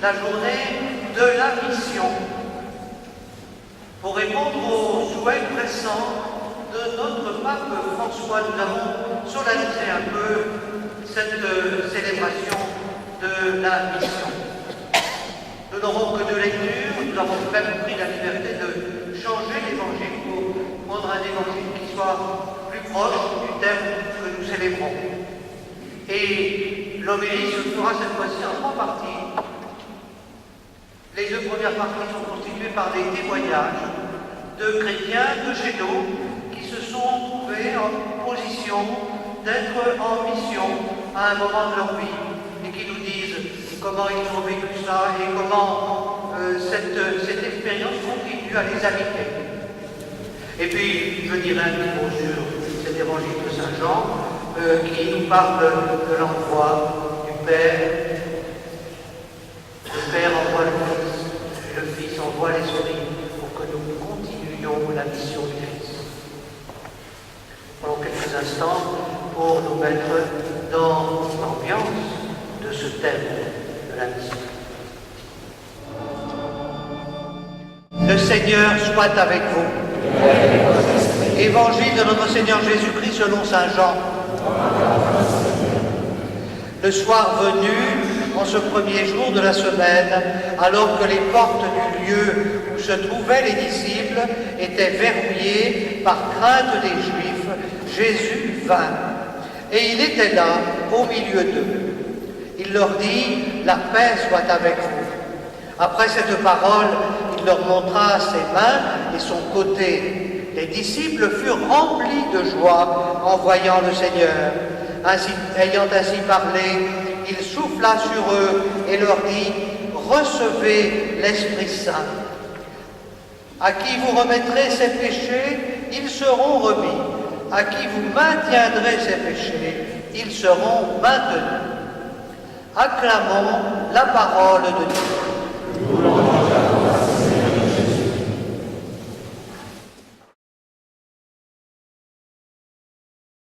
la journée de la mission. Pour répondre aux souhaits pressants de notre pape François, nous avons solennalisé un peu cette célébration de la mission. Nous n'aurons que deux lectures, nous avons même pris la liberté de changer l'évangile pour prendre un évangile qui soit plus proche du thème que nous célébrons. Et l'homélie se fera cette fois-ci en trois parties. Les deux premières parties sont constituées par des témoignages de chrétiens de chez nous qui se sont trouvés en position d'être en mission à un moment de leur vie et qui nous disent comment ils ont vécu ça et comment cette expérience continue à les habiter. Et puis, je dirai un petit mot sur cet évangile de Saint Jean qui nous parle de l'envoi du Père. Le Père envoie le Fils, et le Fils envoie l'Esprit pour que nous continuions la mission du Christ. Prenons quelques instants pour nous mettre dans l'ambiance de ce thème de la mission. Le Seigneur soit avec vous. Évangile de notre Seigneur Jésus-Christ selon Saint Jean. Le soir venu, en ce premier jour de la semaine, alors que les portes du lieu où se trouvaient les disciples étaient verrouillées par crainte des Juifs, Jésus vint. Et il était là, au milieu d'eux. Il leur dit, « La paix soit avec vous. » Après cette parole, il leur montra ses mains et son côté. Les disciples furent remplis de joie en voyant le Seigneur. Ayant ainsi parlé, il souffla sur eux et leur dit, « Recevez l'Esprit Saint. À qui vous remettrez ses péchés, ils seront remis. À qui vous maintiendrez ses péchés, ils seront maintenus. » Acclamons la parole de Dieu.